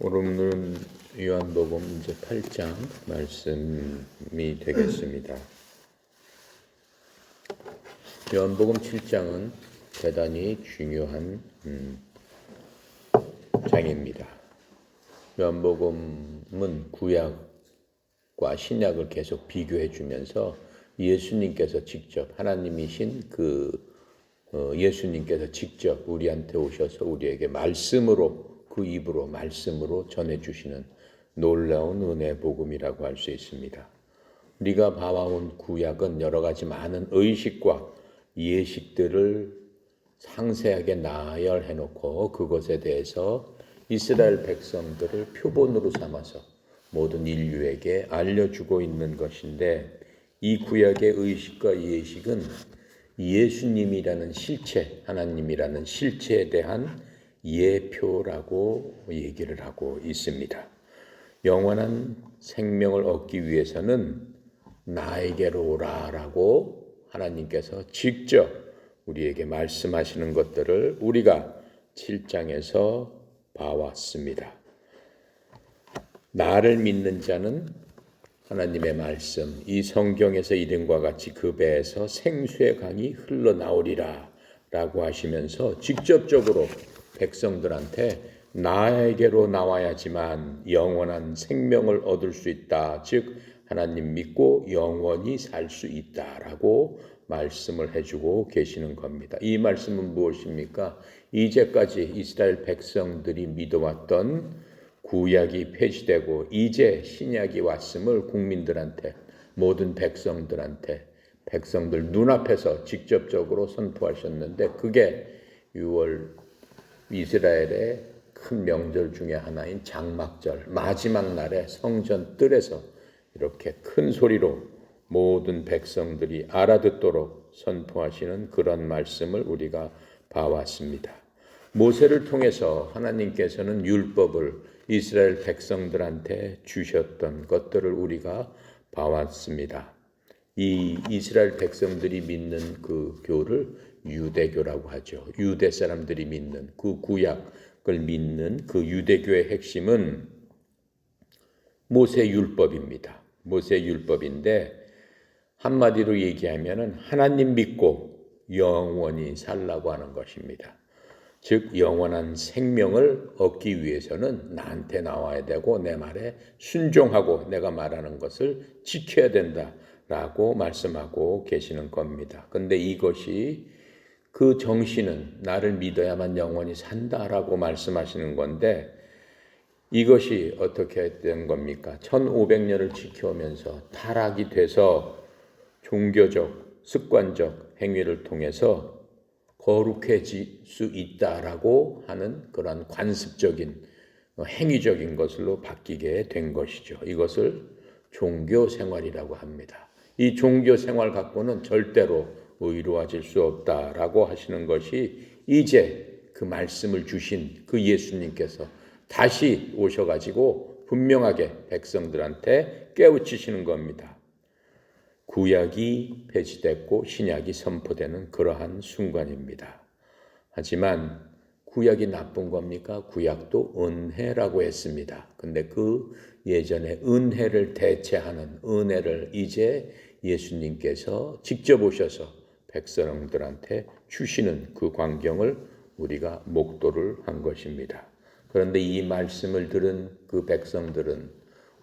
오늘은 요한복음 이제 8장 말씀이 되겠습니다. 요한복음 7장은 대단히 중요한 장입니다. 요한복음은 구약과 신약을 계속 비교해 주면서 예수님께서 직접 하나님이신 예수님께서 직접 우리한테 오셔서 우리에게 말씀으로 그 입으로 말씀으로 전해주시는 놀라운 은혜의 복음이라고 할 수 있습니다. 우리가 봐와온 구약은 여러 가지 많은 의식과 예식들을 상세하게 나열해놓고 그것에 대해서 이스라엘 백성들을 표본으로 삼아서 모든 인류에게 알려주고 있는 것인데, 이 구약의 의식과 예식은 예수님이라는 실체, 하나님이라는 실체에 대한 예표라고 얘기를 하고 있습니다. 영원한 생명을 얻기 위해서는 나에게로 오라라고 하나님께서 직접 우리에게 말씀하시는 것들을 우리가 7장에서 봐왔습니다. 나를 믿는 자는 하나님의 말씀, 이 성경에서 이름과 같이 그 배에서 생수의 강이 흘러나오리라 라고 하시면서 직접적으로 백성들한테 나에게로 나와야지만 영원한 생명을 얻을 수 있다. 즉 하나님 믿고 영원히 살 수 있다라고 말씀을 해주고 계시는 겁니다. 이 말씀은 무엇입니까? 이제까지 이스라엘 백성들이 믿어왔던 구약이 폐지되고 이제 신약이 왔음을 국민들한테, 모든 백성들한테, 백성들 눈앞에서 직접적으로 선포하셨는데, 그게 6월 이스라엘의 큰 명절 중에 하나인 장막절 마지막 날에 성전 뜰에서 이렇게 큰 소리로 모든 백성들이 알아듣도록 선포하시는 그런 말씀을 우리가 봐왔습니다. 모세를 통해서 하나님께서는 율법을 이스라엘 백성들한테 주셨던 것들을 우리가 봐왔습니다. 이 이스라엘 백성들이 믿는 그 교를 유대교라고 하죠. 유대 사람들이 믿는 그 구약을 믿는 그 유대교의 핵심은 모세율법입니다. 모세율법인데 한마디로 얘기하면은 하나님 믿고 영원히 살라고 하는 것입니다. 즉 영원한 생명을 얻기 위해서는 나한테 나와야 되고 내 말에 순종하고 내가 말하는 것을 지켜야 된다라고 말씀하고 계시는 겁니다. 근데 이것이 그 정신은 나를 믿어야만 영원히 산다라고 말씀하시는 건데, 이것이 어떻게 된 겁니까? 1500년을 지켜오면서 타락이 돼서 종교적, 습관적 행위를 통해서 거룩해질 수 있다라고 하는 그런 관습적인 행위적인 것으로 바뀌게 된 것이죠. 이것을 종교 생활이라고 합니다. 이 종교 생활 갖고는 절대로 의로워질 수 없다라고 하시는 것이 이제 그 말씀을 주신 그 예수님께서 다시 오셔가지고 분명하게 백성들한테 깨우치시는 겁니다. 구약이 폐지됐고 신약이 선포되는 그러한 순간입니다. 하지만 구약이 나쁜 겁니까? 구약도 은혜라고 했습니다. 근데 그 예전에 은혜를 대체하는 은혜를 이제 예수님께서 직접 오셔서 백성들한테 주시는 그 광경을 우리가 목도를 한 것입니다. 그런데 이 말씀을 들은 그 백성들은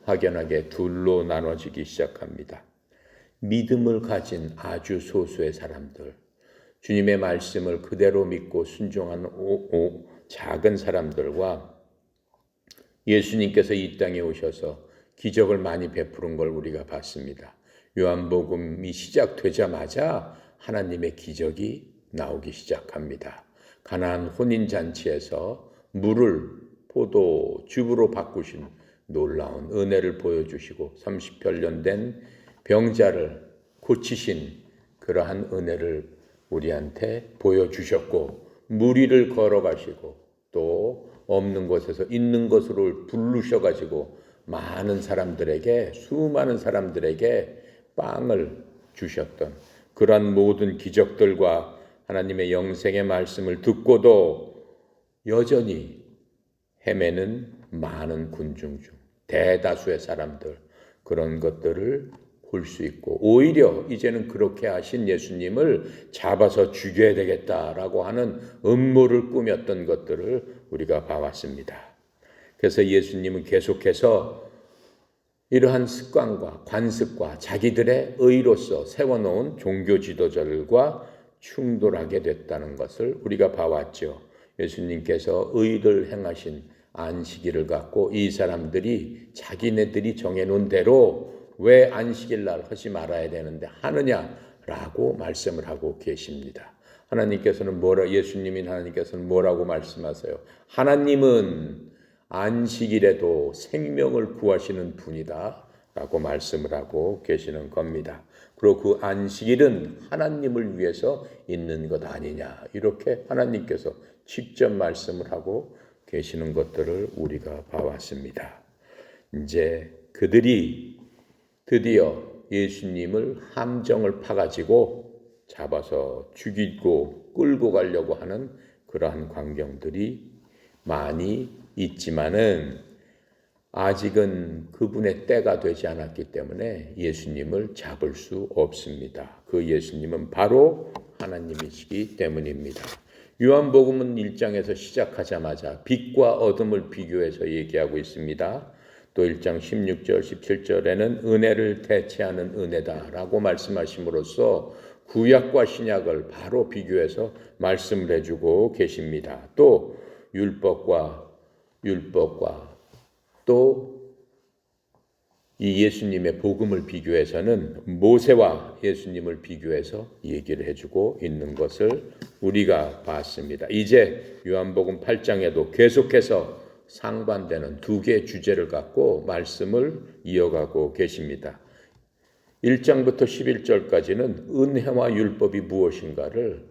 확연하게 둘로 나눠지기 시작합니다. 믿음을 가진 아주 소수의 사람들, 주님의 말씀을 그대로 믿고 순종한 작은 사람들과 예수님께서 이 땅에 오셔서 기적을 많이 베푸는 걸 우리가 봤습니다. 요한복음이 시작되자마자 하나님의 기적이 나오기 시작합니다. 가나안 혼인잔치에서 물을 포도즙으로 바꾸신 놀라운 은혜를 보여주시고 30여 년 된 병자를 고치신 그러한 은혜를 우리한테 보여주셨고, 무리를 걸어가시고 또 없는 곳에서 있는 것으로 부르셔가지고 많은 사람들에게, 수많은 사람들에게 빵을 주셨던 그러한 모든 기적들과 하나님의 영생의 말씀을 듣고도 여전히 헤매는 많은 군중 중 대다수의 사람들 그런 것들을 볼 수 있고 오히려 이제는 그렇게 하신 예수님을 잡아서 죽여야 되겠다라고 하는 음모를 꾸몄던 것들을 우리가 봐왔습니다. 그래서 예수님은 계속해서 이러한 습관과 관습과 자기들의 의로서 세워놓은 종교 지도자들과 충돌하게 됐다는 것을 우리가 봐왔죠. 예수님께서 의를 행하신 안식일을 갖고 이 사람들이 자기네들이 정해놓은 대로 왜 안식일 날 하지 말아야 되는데 하느냐라고 말씀을 하고 계십니다. 예수님인 하나님께서는 뭐라고 말씀하세요? 하나님은 안식일에도 생명을 구하시는 분이다 라고 말씀을 하고 계시는 겁니다. 그리고 그 안식일은 하나님을 위해서 있는 것 아니냐 이렇게 하나님께서 직접 말씀을 하고 계시는 것들을 우리가 봐왔습니다. 이제 그들이 드디어 예수님을 함정을 파가지고 잡아서 죽이고 끌고 가려고 하는 그러한 광경들이 많이 있지만은 아직은 그분의 때가 되지 않았기 때문에 예수님을 잡을 수 없습니다. 그 예수님은 바로 하나님이시기 때문입니다. 요한복음은 1장에서 시작하자마자 빛과 어둠을 비교해서 얘기하고 있습니다. 또 1장 16절, 17절에는 은혜를 대체하는 은혜다라고 말씀하심으로써 구약과 신약을 바로 비교해서 말씀을 해주고 계십니다. 또 율법과 또 이 예수님의 복음을 비교해서는 모세와 예수님을 비교해서 얘기를 해주고 있는 것을 우리가 봤습니다. 이제 요한복음 8장에도 계속해서 상반되는 두 개의 주제를 갖고 말씀을 이어가고 계십니다. 1장부터 11절까지는 은혜와 율법이 무엇인가를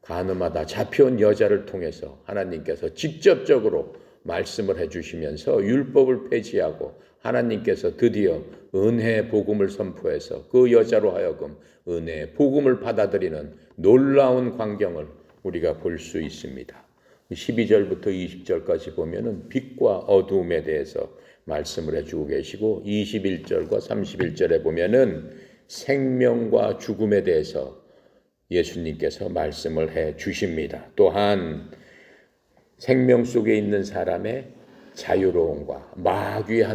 가늠하다 잡혀온 여자를 통해서 하나님께서 직접적으로 말씀을 해주시면서 율법을 폐지하고 하나님께서 드디어 은혜의 복음을 선포해서 그 여자로 하여금 은혜의 복음을 받아들이는 놀라운 광경을 우리가 볼 수 있습니다. 12절부터 20절까지 보면은 빛과 어두움에 대해서 말씀을 해주고 계시고 21절과 31절에 보면은 생명과 죽음에 대해서 예수님께서 말씀을 해 주십니다. 또한 생명 속에 있는 사람의 자유로움과 마귀의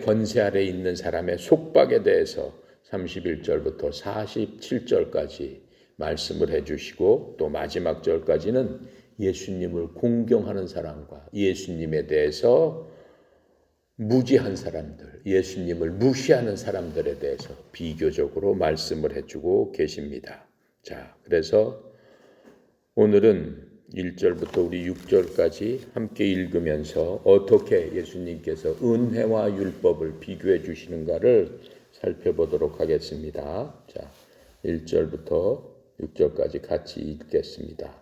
권세 아래 있는 사람의 속박에 대해서 31절부터 47절까지 말씀을 해주시고 또 마지막 절까지는 예수님을 공경하는 사람과 예수님에 대해서 무지한 사람들, 예수님을 무시하는 사람들에 대해서 비교적으로 말씀을 해주고 계십니다. 자, 그래서 오늘은 1절부터 우리 6절까지 함께 읽으면서 어떻게 예수님께서 은혜와 율법을 비교해 주시는가를 살펴보도록 하겠습니다. 자, 1절부터 6절까지 같이 읽겠습니다.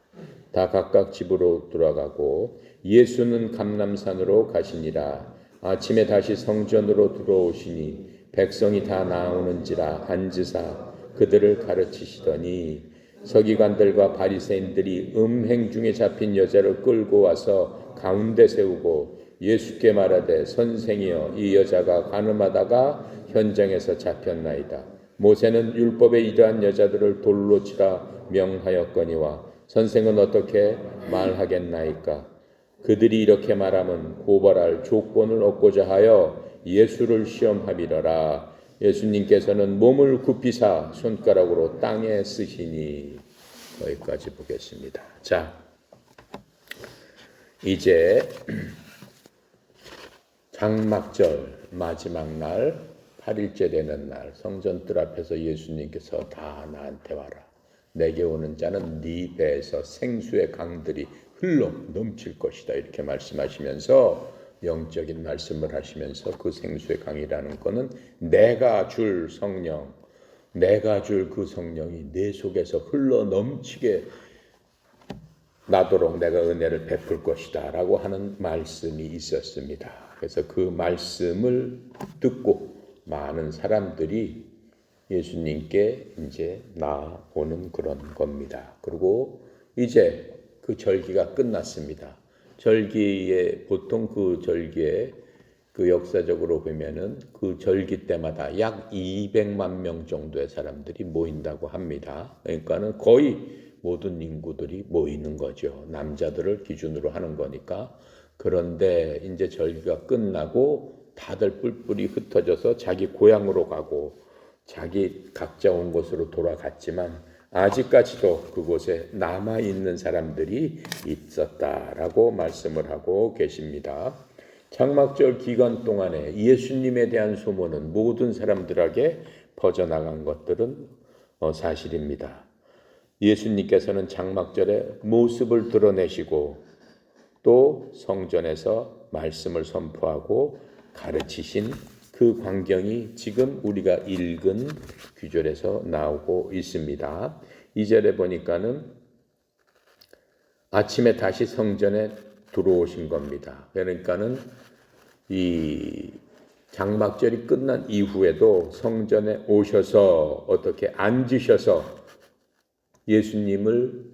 다 각각 집으로 돌아가고 예수는 감람산으로 가시니라. 아침에 다시 성전으로 들어오시니 백성이 다 나오는지라 앉으사 그들을 가르치시더니 서기관들과 바리새인들이 음행 중에 잡힌 여자를 끌고 와서 가운데 세우고 예수께 말하되 선생이여 이 여자가 간음하다가 현장에서 잡혔나이다. 모세는 율법에 이러한 여자들을 돌로 치라 명하였거니와 선생은 어떻게 말하겠나이까? 그들이 이렇게 말하면 고발할 조건을 얻고자 하여 예수를 시험하미러라. 예수님께서는 몸을 굽히사 손가락으로 땅에 쓰시니. 거기까지 보겠습니다. 자, 이제 장막절 마지막 날 8일째 되는 날 성전뜰 앞에서 예수님께서 다 나한테 와라. 내게 오는 자는 네 배에서 생수의 강들이 흘러 넘칠 것이다. 이렇게 말씀하시면서 영적인 말씀을 하시면서 그 생수의 강이라는 것은 내가 줄 성령, 내가 줄 그 성령이 내 속에서 흘러 넘치게 나도록 내가 은혜를 베풀 것이다 라고 하는 말씀이 있었습니다. 그래서 그 말씀을 듣고 많은 사람들이 예수님께 이제 나오는 그런 겁니다. 그리고 이제 그 절기가 끝났습니다. 절기에 보통 그 절기에 그 역사적으로 보면은 그 절기 때마다 약 200만 명 정도의 사람들이 모인다고 합니다. 그러니까는 거의 모든 인구들이 모이는 거죠. 남자들을 기준으로 하는 거니까. 그런데 이제 절기가 끝나고 다들 뿔뿔이 흩어져서 자기 고향으로 가고 자기 각자 온 곳으로 돌아갔지만 아직까지도 그곳에 남아있는 사람들이 있었다라고 말씀을 하고 계십니다. 장막절 기간 동안에 예수님에 대한 소문은 모든 사람들에게 퍼져나간 것들은 사실입니다. 예수님께서는 장막절에 모습을 드러내시고 또 성전에서 말씀을 선포하고 가르치신 그 광경이 지금 우리가 읽은 구절에서 나오고 있습니다. 2절에 보니까는 아침에 다시 성전에 들어오신 겁니다. 그러니까는 이 장막절이 끝난 이후에도 성전에 오셔서 어떻게 앉으셔서 예수님을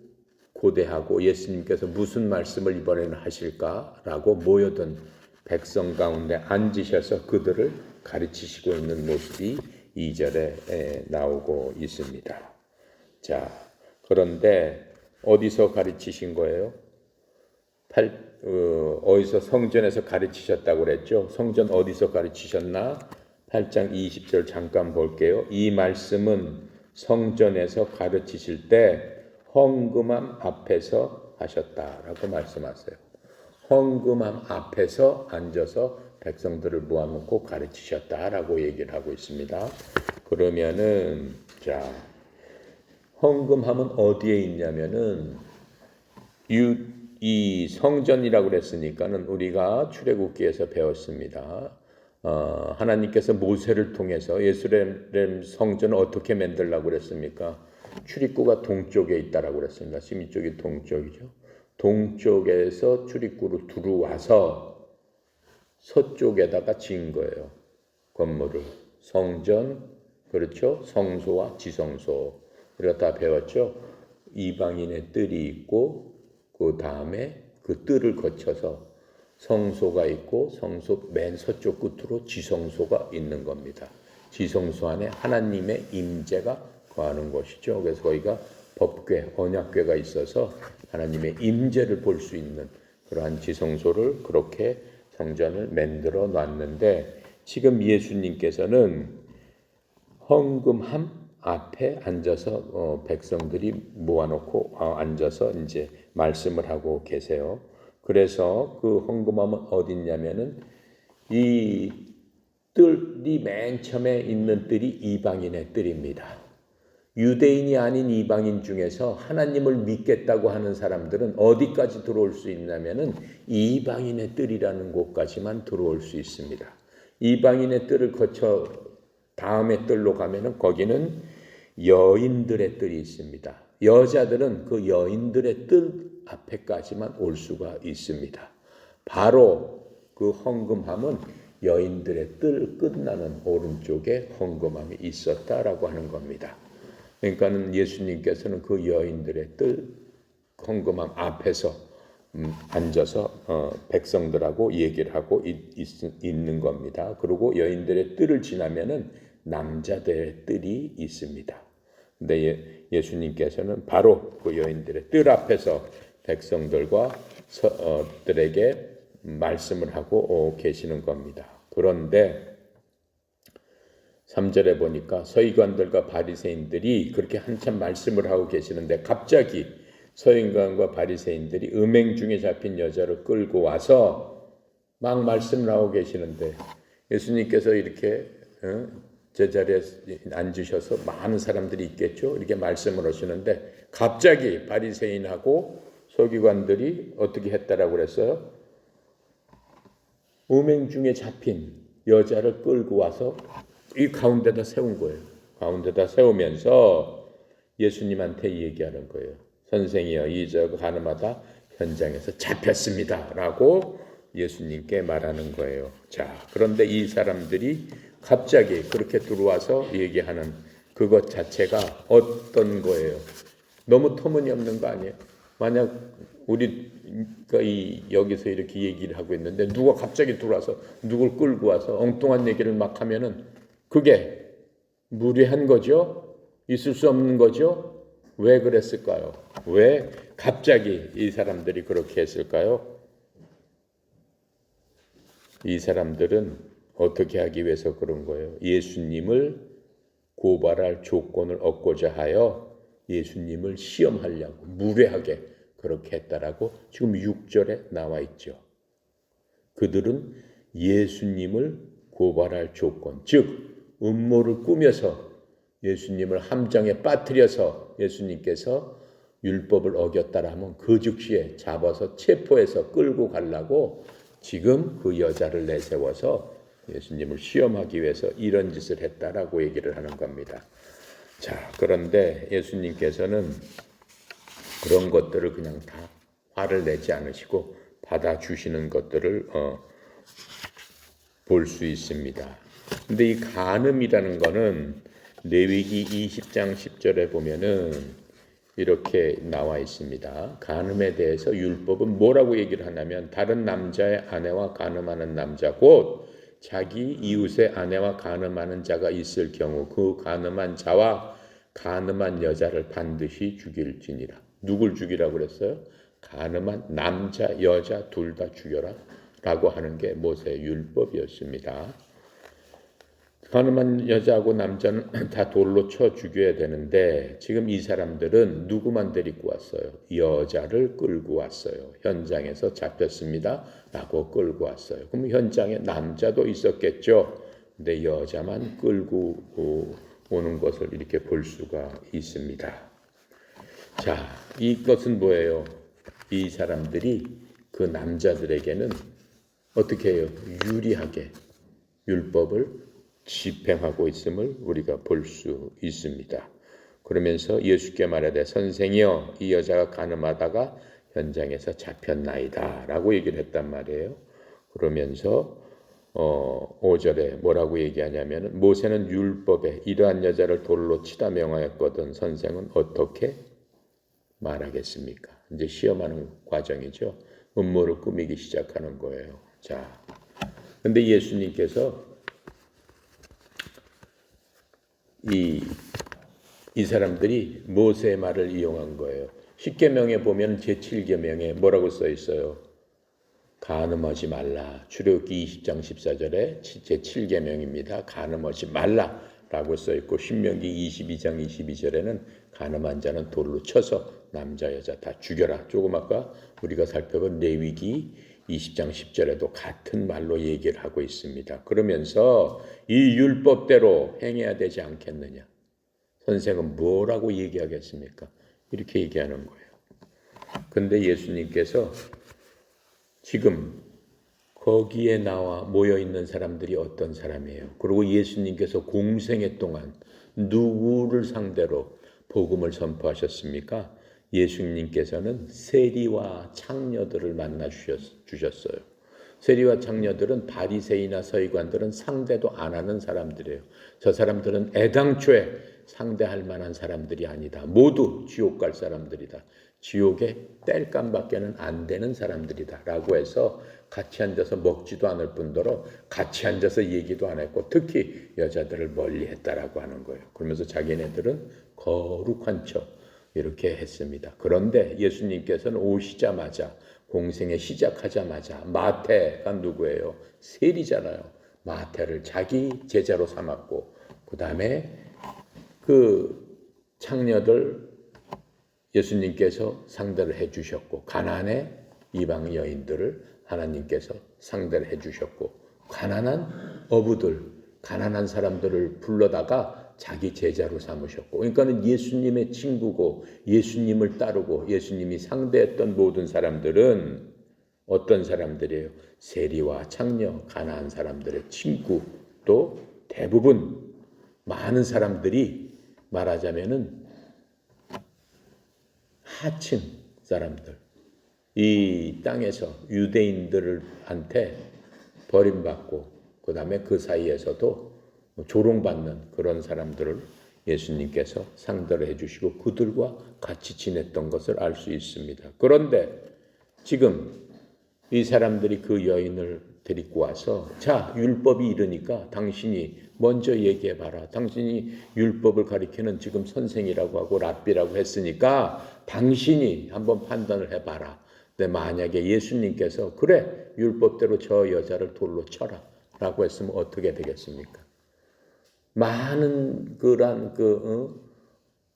고대하고 예수님께서 무슨 말씀을 이번에는 하실까라고 모여든 백성 가운데 앉으셔서 그들을 가르치시고 있는 모습이 2절에 나오고 있습니다. 자, 그런데 어디서 가르치신 거예요? 어디서 성전에서 가르치셨다고 그랬죠? 성전 어디서 가르치셨나? 8장 20절 잠깐 볼게요. 이 말씀은 성전에서 가르치실 때 헌금함 앞에서 하셨다라고 말씀하세요. 헌금함 앞에서 앉아서 백성들을 모아놓고 가르치셨다라고 얘기를 하고 있습니다. 그러면은 자, 헌금함은 어디에 있냐면은 이 성전이라고 그랬으니까는 우리가 출애굽기에서 배웠습니다. 하나님께서 모세를 통해서 예루살렘 성전을 어떻게 만들라고 그랬습니까? 출입구가 동쪽에 있다라고 그랬습니다. 지금 이쪽이 동쪽이죠. 동쪽에서 출입구로 들어와서 서쪽에다가 지은 거예요. 건물을. 성전, 그렇죠? 성소와 지성소. 우리가 다 배웠죠? 이방인의 뜰이 있고 그 다음에 그 뜰을 거쳐서 성소가 있고 성소 맨 서쪽 끝으로 지성소가 있는 겁니다. 지성소 안에 하나님의 임재가 거하는 것이죠. 그래서 거기가 법궤, 언약궤가 있어서 하나님의 임재를 볼 수 있는 그러한 지성소를 그렇게 성전을 만들어 놨는데 지금 예수님께서는 헌금함 앞에 앉아서 백성들이 모아놓고 앉아서 이제 말씀을 하고 계세요. 그래서 그 헌금함은 어디 있냐면은 이 뜰이 맨 처음에 있는 뜰이 이방인의 뜰입니다. 유대인이 아닌 이방인 중에서 하나님을 믿겠다고 하는 사람들은 어디까지 들어올 수 있냐면은 이방인의 뜰이라는 곳까지만 들어올 수 있습니다. 이방인의 뜰을 거쳐 다음의 뜰로 가면은 거기는 여인들의 뜰이 있습니다. 여자들은 그 여인들의 뜰 앞에까지만 올 수가 있습니다. 바로 그 헌금함은 여인들의 뜰 끝나는 오른쪽에 헌금함이 있었다라고 하는 겁니다. 그러니까는 예수님께서는 그 여인들의 뜰 헌금함 앞에서 앉아서 백성들하고 얘기를 하고 있는 겁니다. 그리고 여인들의 뜰을 지나면은 남자들의 뜰이 있습니다. 근데 예수님께서는 바로 그 여인들의 뜰 앞에서 백성들과 들에게 말씀을 하고 계시는 겁니다. 그런데 3절에 보니까 서기관들과 바리새인들이 그렇게 한참 말씀을 하고 계시는데 갑자기 서기관과 바리새인들이 음행 중에 잡힌 여자를 끌고 와서 막 말씀을 하고 계시는데 예수님께서 이렇게 제자리에 앉으셔서 많은 사람들이 있겠죠. 이렇게 말씀을 하시는데 갑자기 바리새인하고 서기관들이 어떻게 했다라고 그랬어요? 음행 중에 잡힌 여자를 끌고 와서 이 가운데다 세운 거예요. 가운데다 세우면서 예수님한테 얘기하는 거예요. 선생이여, 저 가늠하다 현장에서 잡혔습니다. 라고 예수님께 말하는 거예요. 자, 그런데 이 사람들이 갑자기 그렇게 들어와서 얘기하는 그것 자체가 어떤 거예요? 너무 터무니없는 거 아니에요? 만약 우리가 여기서 이렇게 얘기를 하고 있는데 누가 갑자기 들어와서 누굴 끌고 와서 엉뚱한 얘기를 막 하면은 그게 무례한 거죠? 있을 수 없는 거죠? 왜 그랬을까요? 왜 갑자기 이 사람들이 그렇게 했을까요? 이 사람들은 어떻게 하기 위해서 그런 거예요? 예수님을 고발할 조건을 얻고자 하여 예수님을 시험하려고 무례하게 그렇게 했다라고 지금 6절에 나와 있죠. 그들은 예수님을 고발할 조건, 즉 음모를 꾸며서 예수님을 함정에 빠뜨려서 예수님께서 율법을 어겼다라 하면 그 즉시에 잡아서 체포해서 끌고 가려고 지금 그 여자를 내세워서 예수님을 시험하기 위해서 이런 짓을 했다라고 얘기를 하는 겁니다. 자, 그런데 예수님께서는 그런 것들을 그냥 다 화를 내지 않으시고 받아주시는 것들을 볼 수 있습니다. 근데 이 간음이라는 거는 레위기 20장 10절에 보면은 이렇게 나와 있습니다. 간음에 대해서 율법은 뭐라고 얘기를 하냐면 다른 남자의 아내와 간음하는 남자 곧 자기 이웃의 아내와 간음하는 자가 있을 경우 그 간음한 자와 간음한 여자를 반드시 죽일지니라. 누굴 죽이라고 그랬어요? 간음한 남자, 여자 둘 다 죽여라 라고 하는 게 모세의 율법이었습니다. 간음한 여자하고 남자는 다 돌로 쳐 죽여야 되는데 지금 이 사람들은 누구만 데리고 왔어요? 여자를 끌고 왔어요. 현장에서 잡혔습니다 라고 끌고 왔어요. 그럼 현장에 남자도 있었겠죠. 근데 여자만 끌고 오는 것을 이렇게 볼 수가 있습니다. 자, 이것은 뭐예요? 이 사람들이 그 남자들에게는 어떻게 해요? 유리하게 율법을 집행하고 있음을 우리가 볼 수 있습니다. 그러면서 예수께 말하되 선생이여 이 여자가 간음하다가 현장에서 잡혔나이다 라고 얘기를 했단 말이에요. 그러면서 5절에 뭐라고 얘기하냐면 모세는 율법에 이러한 여자를 돌로 치다 명하였거든 선생은 어떻게 말하겠습니까? 이제 시험하는 과정이죠. 음모를 꾸미기 시작하는 거예요. 자, 근데 예수님께서 이 사람들이 모세의 말을 이용한 거예요. 10계명에 보면 제7계명에 뭐라고 써 있어요? 간음하지 말라. 출애굽기 20장 14절에 제7계명입니다. 간음하지 말라라고 써 있고 신명기 22장 22절에는 간음한 자는 돌로 쳐서 남자 여자 다 죽여라. 조금 아까 우리가 살펴본 레위기 20장 10절에도 같은 말로 얘기를 하고 있습니다. 그러면서 이 율법대로 행해야 되지 않겠느냐. 선생은 뭐라고 얘기하겠습니까? 이렇게 얘기하는 거예요. 근데 예수님께서 지금 거기에 나와 모여있는 사람들이 어떤 사람이에요? 그리고 예수님께서 공생애 동안 누구를 상대로 복음을 선포하셨습니까? 예수님께서는 세리와 창녀들을 만나 주셨어요. 세리와 창녀들은 바리새이나 서기관들은 상대도 안 하는 사람들이에요. 저 사람들은 애당초에 상대할 만한 사람들이 아니다. 모두 지옥 갈 사람들이다. 지옥에 땔감밖에는 안 되는 사람들이다. 라고 해서 같이 앉아서 먹지도 않을 뿐더러 같이 앉아서 얘기도 안 했고 특히 여자들을 멀리 했다라고 하는 거예요. 그러면서 자기네들은 거룩한 척 이렇게 했습니다. 그런데 예수님께서는 오시자마자 공생에 시작하자마자 마태가 누구예요? 세리잖아요. 마태를 자기 제자로 삼았고 그 다음에 그 창녀들 예수님께서 상대를 해주셨고 가나안의 이방 여인들을 하나님께서 상대를 해주셨고 가난한 어부들, 가난한 사람들을 불러다가 자기 제자로 삼으셨고 그러니까는 예수님의 친구고 예수님을 따르고 예수님이 상대했던 모든 사람들은 어떤 사람들이에요? 세리와 창녀, 가난한 사람들의 친구 또 대부분 많은 사람들이 말하자면은 하층 사람들 이 땅에서 유대인들한테 버림받고 그 다음에 그 사이에서도 조롱받는 그런 사람들을 예수님께서 상대를 해주시고 그들과 같이 지냈던 것을 알 수 있습니다. 그런데 지금 이 사람들이 그 여인을 데리고 와서 자, 율법이 이르니까 당신이 먼저 얘기해봐라. 당신이 율법을 가리키는 지금 선생이라고 하고 랍비라고 했으니까 당신이 한번 판단을 해봐라. 근데 만약에 예수님께서 그래, 율법대로 저 여자를 돌로 쳐라 라고 했으면 어떻게 되겠습니까? 많은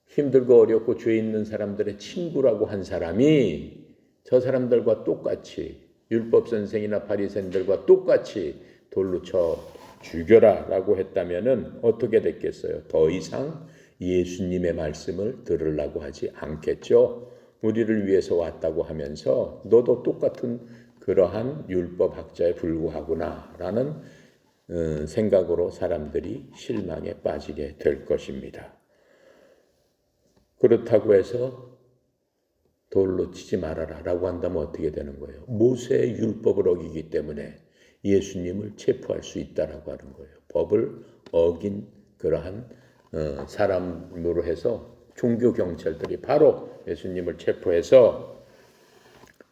힘들고 어렵고 죄 있는 사람들의 친구라고 한 사람이 저 사람들과 똑같이 율법 선생이나 바리새인들과 똑같이 돌로 쳐 죽여라라고 했다면은 어떻게 됐겠어요? 더 이상 예수님의 말씀을 들으려고 하지 않겠죠. 우리를 위해서 왔다고 하면서 너도 똑같은 그러한 율법학자에 불구하구나라는 생각으로 사람들이 실망에 빠지게 될 것입니다. 그렇다고 해서 돌로 치지 말아라 라고 한다면 어떻게 되는 거예요? 모세의 율법을 어기기 때문에 예수님을 체포할 수 있다라고 하는 거예요. 법을 어긴 그러한 사람으로 해서 종교 경찰들이 바로 예수님을 체포해서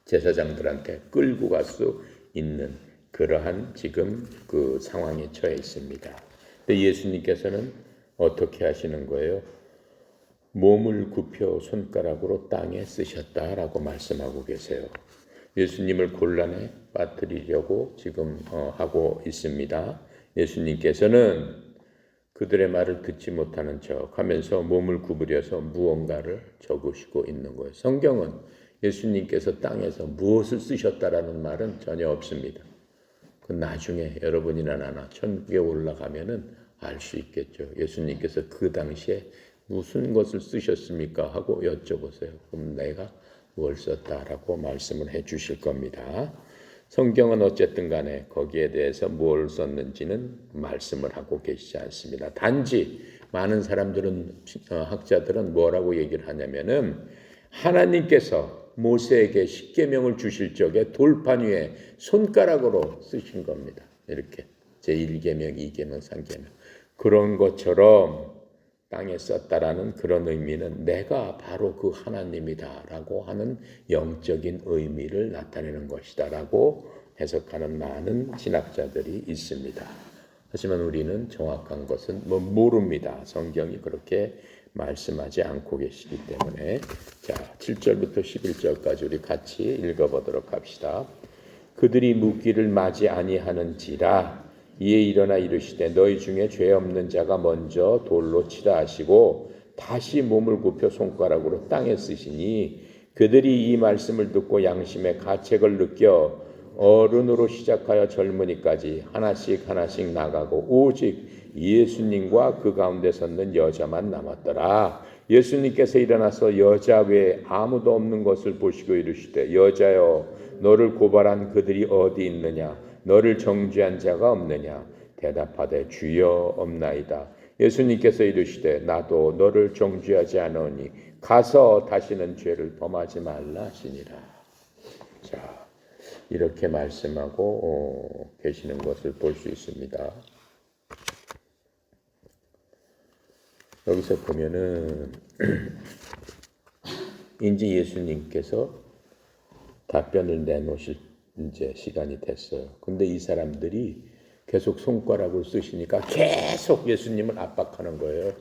제사장들한테 끌고 갈 수 있는 그러한 지금 그 상황에 처해 있습니다. 근데 예수님께서는 어떻게 하시는 거예요? 몸을 굽혀 손가락으로 땅에 쓰셨다라고 말씀하고 계세요. 예수님을 곤란에 빠뜨리려고 지금 하고 있습니다. 예수님께서는 그들의 말을 듣지 못하는 척 하면서 몸을 구부려서 무언가를 적으시고 있는 거예요. 성경은 예수님께서 땅에서 무엇을 쓰셨다라는 말은 전혀 없습니다. 그 나중에 여러분이나 나나 천국에 올라가면은 알 수 있겠죠. 예수님께서 그 당시에 무슨 것을 쓰셨습니까? 하고 여쭤보세요. 그럼 내가 뭘 썼다라고 말씀을 해 주실 겁니다. 성경은 어쨌든 간에 거기에 대해서 뭘 썼는지는 말씀을 하고 계시지 않습니다. 단지 많은 사람들은 학자들은 뭐라고 얘기를 하냐면은 하나님께서 모세에게 십계명을 주실 적에 돌판 위에 손가락으로 쓰신 겁니다. 이렇게 제1계명, 2계명, 3계명 그런 것처럼 땅에 썼다라는 그런 의미는 내가 바로 그 하나님이다라고 하는 영적인 의미를 나타내는 것이다라고 해석하는 많은 신학자들이 있습니다. 하지만 우리는 정확한 것은 모릅니다. 성경이 그렇게 말씀하지 않고 계시기 때문에 자 7절부터 11절까지 우리 같이 읽어보도록 합시다. 그들이 묻기를 마지 아니하는지라 이에 일어나 이르시되 너희 중에 죄 없는 자가 먼저 돌로 치라 하시고 다시 몸을 굽혀 손가락으로 땅에 쓰시니 그들이 이 말씀을 듣고 양심의 가책을 느껴 어른으로 시작하여 젊은이까지 하나씩 하나씩 나가고 오직 예수님과 그 가운데 섰는 여자만 남았더라. 예수님께서 일어나서 여자 외에 아무도 없는 것을 보시고 이르시되 여자여 너를 고발한 그들이 어디 있느냐 너를 정죄한 자가 없느냐 대답하되 주여 없나이다. 예수님께서 이르시되 나도 너를 정죄하지 않으니 가서 다시는 죄를 범하지 말라 하시니라. 자 이렇게 말씀하고 계시는 것을 볼 수 있습니다. 여기서 보면은 이제 예수님께서 답변을 내놓으실 이제 시간이 됐어요. 근데 이 사람들이 계속 손가락을 쓰시니까 계속 예수님을 압박하는 거예요.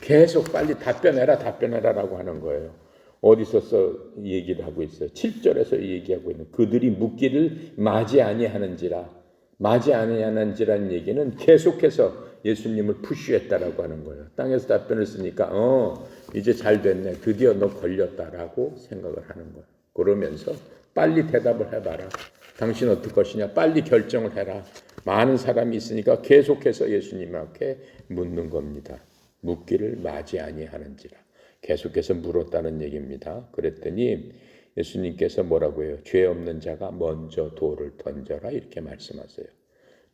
계속 빨리 답변해라라고 하는 거예요. 어디서 얘기를 하고 있어요. 7절에서 얘기하고 있는 그들이 묻기를 마지 아니하는지라는 얘기는 계속해서 예수님을 푸시했다라고 하는 거예요. 땅에서 답변을 쓰니까 이제 잘 됐네. 드디어 너 걸렸다라고 생각을 하는 거예요. 그러면서 빨리 대답을 해봐라. 당신 어떨 것이냐. 빨리 결정을 해라. 많은 사람이 있으니까 계속해서 예수님께 묻는 겁니다. 묻기를 마지 아니하는지라. 계속해서 물었다는 얘기입니다. 그랬더니 예수님께서 뭐라고 해요? 죄 없는 자가 먼저 돌을 던져라 이렇게 말씀하세요.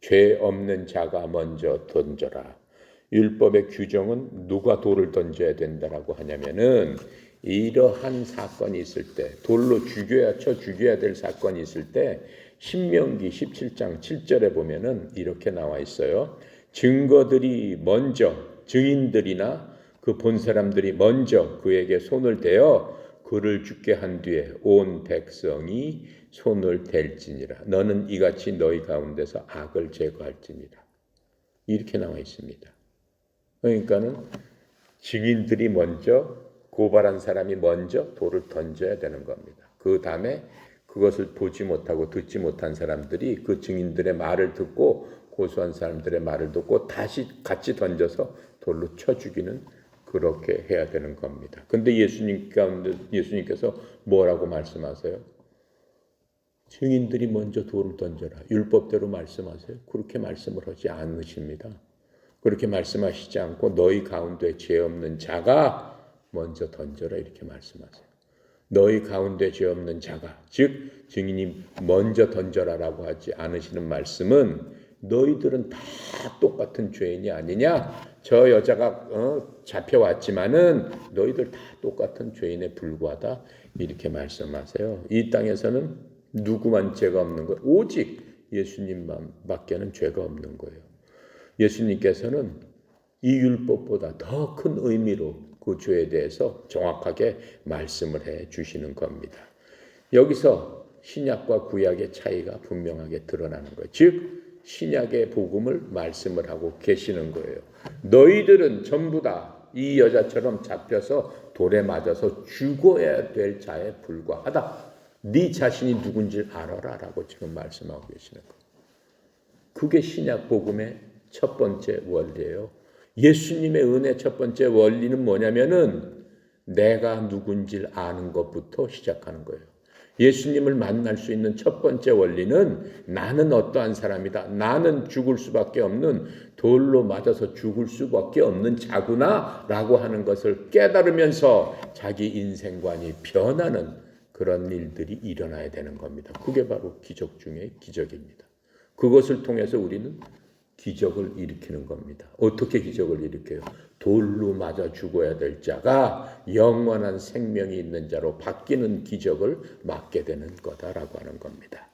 죄 없는 자가 먼저 던져라. 율법의 규정은 누가 돌을 던져야 된다라고 하냐면은 이러한 사건이 있을 때 돌로 죽여야 될 사건이 있을 때 신명기 17장 7절에 보면은 이렇게 나와 있어요. 증거들이 먼저 증인들이나 그 본 사람들이 먼저 그에게 손을 대어 그를 죽게 한 뒤에 온 백성이 손을 댈지니라. 너는 이같이 너희 가운데서 악을 제거할지니라. 이렇게 나와 있습니다. 그러니까는 증인들이 먼저, 고발한 사람이 먼저 돌을 던져야 되는 겁니다. 그 다음에 그것을 보지 못하고 듣지 못한 사람들이 그 증인들의 말을 듣고 고소한 사람들의 말을 듣고 다시 같이 던져서 돌로 쳐 죽이는, 그렇게 해야 되는 겁니다. 근데 예수님께서 뭐라고 말씀하세요? 증인들이 먼저 돌을 던져라. 율법대로 말씀하세요? 그렇게 말씀을 하지 않으십니다. 그렇게 말씀하시지 않고 너희 가운데 죄 없는 자가 먼저 던져라 이렇게 말씀하세요. 너희 가운데 죄 없는 자가, 즉 증인이 먼저 던져라라고 하지 않으시는 말씀은 너희들은 다 똑같은 죄인이 아니냐? 저 여자가 잡혀왔지만은 너희들 다 똑같은 죄인에 불과하다 이렇게 말씀하세요. 이 땅에서는 누구만 죄가 없는 거예요? 오직 예수님만밖에는 죄가 없는 거예요. 예수님께서는 이 율법보다 더 큰 의미로 그 죄에 대해서 정확하게 말씀을 해 주시는 겁니다. 여기서 신약과 구약의 차이가 분명하게 드러나는 거예요. 즉 신약의 복음을 말씀을 하고 계시는 거예요. 너희들은 전부 다 이 여자처럼 잡혀서 돌에 맞아서 죽어야 될 자에 불과하다. 네 자신이 누군지 알아라 라고 지금 말씀하고 계시는 거예요. 그게 신약 복음의 첫 번째 원리예요. 예수님의 은혜 첫 번째 원리는 뭐냐면은 내가 누군지를 아는 것부터 시작하는 거예요. 예수님을 만날 수 있는 첫 번째 원리는 나는 어떠한 사람이다. 나는 죽을 수밖에 없는, 돌로 맞아서 죽을 수밖에 없는 자구나 라고 하는 것을 깨달으면서 자기 인생관이 변하는 그런 일들이 일어나야 되는 겁니다. 그게 바로 기적 중의 기적입니다. 그것을 통해서 우리는 기적을 일으키는 겁니다. 어떻게 기적을 일으켜요? 돌로 맞아 죽어야 될 자가 영원한 생명이 있는 자로 바뀌는 기적을 맡게 되는 거다라고 하는 겁니다.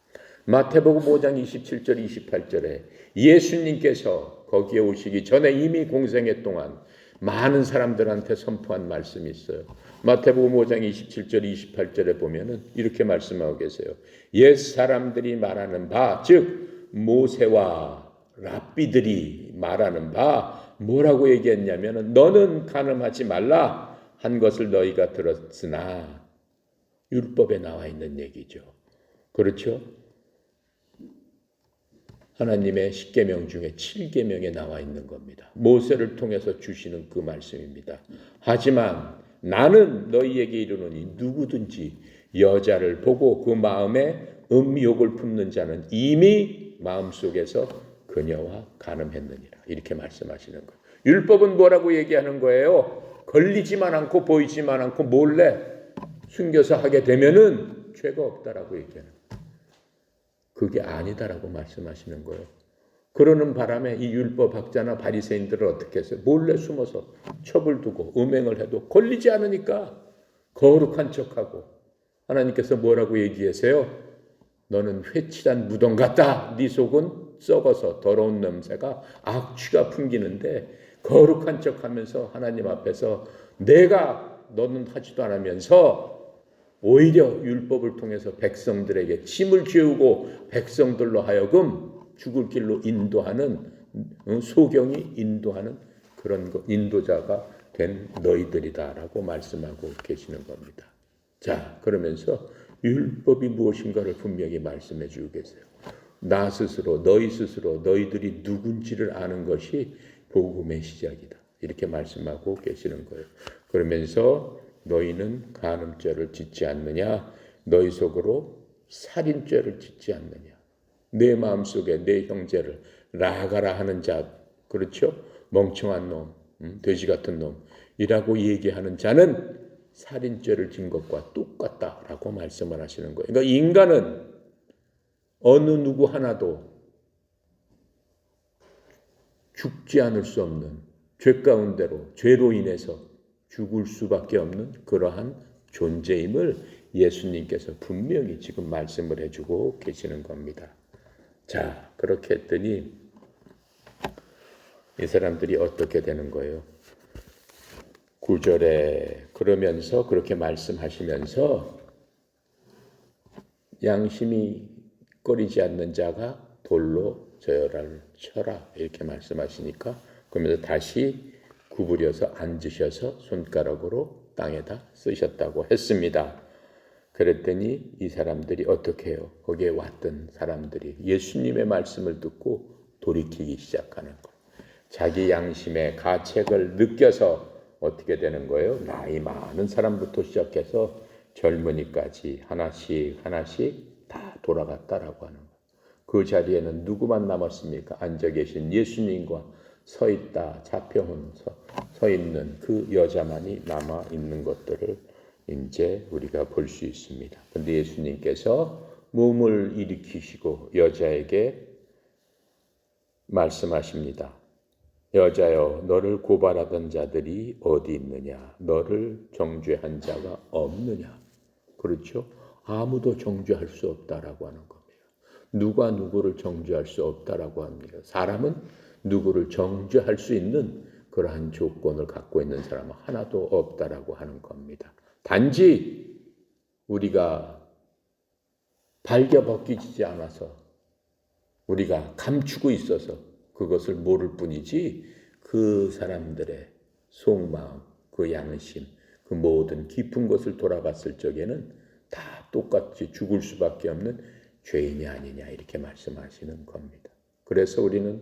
마태복음 5장 27절 28절에 예수님께서 거기에 오시기 전에 이미 공생애 동안 많은 사람들한테 선포한 말씀이 있어요. 마태복음 5장 27절 28절에 보면은 이렇게 말씀하고 계세요. 옛 사람들이 말하는 바, 즉 모세와 랍비들이 말하는 바 뭐라고 얘기했냐면 너는 간음하지 말라 한 것을 너희가 들었으나, 율법에 나와 있는 얘기죠. 그렇죠? 하나님의 10계명 중에 7계명에 나와 있는 겁니다. 모세를 통해서 주시는 그 말씀입니다. 하지만 나는 너희에게 이르노니 누구든지 여자를 보고 그 마음에 음욕을 품는 자는 이미 마음속에서 그녀와 간음했느니라. 이렇게 말씀하시는 거예요. 율법은 뭐라고 얘기하는 거예요? 걸리지만 않고 보이지만 않고 몰래 숨겨서 하게 되면은 죄가 없다라고 얘기하는 거예요. 그게 아니다라고 말씀하시는 거예요. 그러는 바람에 이 율법학자나 바리새인들은 어떻게 했어요? 몰래 숨어서 첩을 두고 음행을 해도 걸리지 않으니까 거룩한 척하고, 하나님께서 뭐라고 얘기하세요? 너는 회칠한 무덤 같다. 네 속은 썩어서 더러운 냄새가 악취가 풍기는데 거룩한 척하면서 하나님 앞에서 내가 너는 하지도 않으면서 오히려 율법을 통해서 백성들에게 짐을 지우고 백성들로 하여금 죽을 길로 인도하는, 소경이 인도하는 그런 인도자가 된 너희들이다라고 말씀하고 계시는 겁니다. 자, 그러면서 율법이 무엇인가를 분명히 말씀해 주고 계세요. 나 스스로, 너희 스스로 너희들이 누군지를 아는 것이 복음의 시작이다. 이렇게 말씀하고 계시는 거예요. 그러면서 너희는 간음죄를 짓지 않느냐? 너희 속으로 살인죄를 짓지 않느냐? 내 마음속에 내 형제를 나가라 하는 자, 그렇죠? 멍청한 놈, 돼지 같은 놈이라고 얘기하는 자는 살인죄를 진 것과 똑같다라고 말씀을 하시는 거예요. 그러니까 인간은 어느 누구 하나도 죽지 않을 수 없는, 죄 가운데로 죄로 인해서 죽을 수밖에 없는 그러한 존재임을 예수님께서 분명히 지금 말씀을 해주고 계시는 겁니다. 자, 그렇게 했더니 이 사람들이 어떻게 되는 거예요? 9절에 그러면서 그렇게 말씀하시면서 양심이 꺼리지 않는 자가 돌로 저열을 쳐라 이렇게 말씀하시니까 그러면서 다시 구부려서 앉으셔서 손가락으로 땅에다 쓰셨다고 했습니다. 그랬더니 이 사람들이 어떻게 해요? 거기에 왔던 사람들이 예수님의 말씀을 듣고 돌이키기 시작하는 거예요. 자기 양심의 가책을 느껴서 어떻게 되는 거예요? 나이 많은 사람부터 시작해서 젊은이까지 하나씩 다 돌아갔다라고 하는 거예요. 그 자리에는 누구만 남았습니까? 앉아 계신 예수님과 서 있는 그 여자만이 남아 있는 것들을 이제 우리가 볼 수 있습니다. 그런데 예수님께서 몸을 일으키시고 여자에게 말씀하십니다. 여자여, 너를 고발하던 자들이 어디 있느냐? 너를 정죄한 자가 없느냐? 그렇죠? 아무도 정죄할 수 없다라고 하는 겁니다. 누가 누구를 정죄할 수 없다라고 합니다. 사람은 누구를 정죄할 수 있는 그러한 조건을 갖고 있는 사람은 하나도 없다라고 하는 겁니다. 단지 우리가 발겨벗기지 않아서 우리가 감추고 있어서 그것을 모를 뿐이지 그 사람들의 속마음, 그 양심, 그 모든 깊은 것을 돌아봤을 적에는 다 똑같이 죽을 수밖에 없는 죄인이 아니냐 이렇게 말씀하시는 겁니다. 그래서 우리는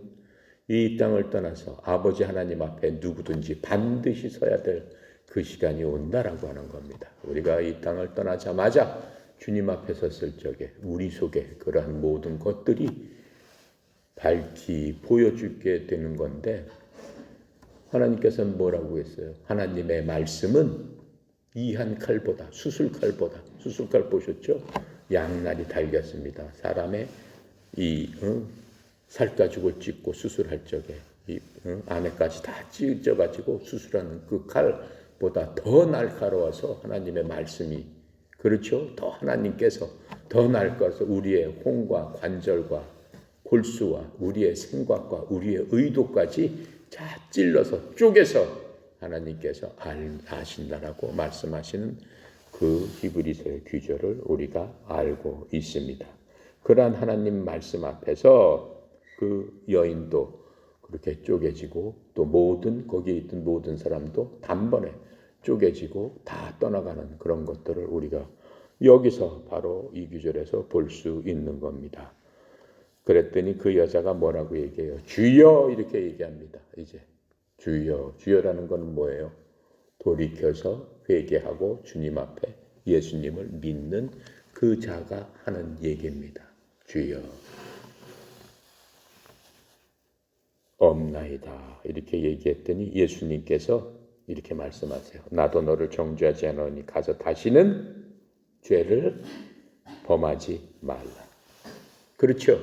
이 땅을 떠나서 아버지 하나님 앞에 누구든지 반드시 서야 될 그 시간이 온다라고 하는 겁니다. 우리가 이 땅을 떠나자마자 주님 앞에 섰을 적에 우리 속에 그러한 모든 것들이 밝히 보여주게 되는 건데 하나님께서는 뭐라고 했어요? 하나님의 말씀은 이한 칼보다 수술칼 보셨죠? 양날이 달렸습니다. 사람의 이 살가죽을 찢고 수술할 적에 이 안에까지 다 찢어가지고 수술하는 그 칼보다 더 날카로워서 하나님의 말씀이 그렇죠? 더 하나님께서 더 날카로워서 우리의 혼과 관절과 골수와 우리의 생각과 우리의 의도까지 다 찔러서 쪼개서 하나님께서 아신다라고 말씀하시는 그 히브리서의 귀절을 우리가 알고 있습니다. 그러한 하나님 말씀 앞에서 그 여인도 그렇게 쪼개지고 또 거기에 있던 모든 사람도 단번에 쪼개지고 다 떠나가는 그런 것들을 우리가 여기서 바로 이 귀절에서 볼 수 있는 겁니다. 그랬더니 그 여자가 뭐라고 얘기해요? 주여 이렇게 얘기합니다. 이제 주여라는 건 뭐예요? 돌이켜서 회개하고 주님 앞에 예수님을 믿는 그 자가 하는 얘기입니다. 주여 없나이다 이렇게 얘기했더니 예수님께서 이렇게 말씀하세요. 나도 너를 정죄하지 않으니 가서 다시는 죄를 범하지 말라. 그렇죠?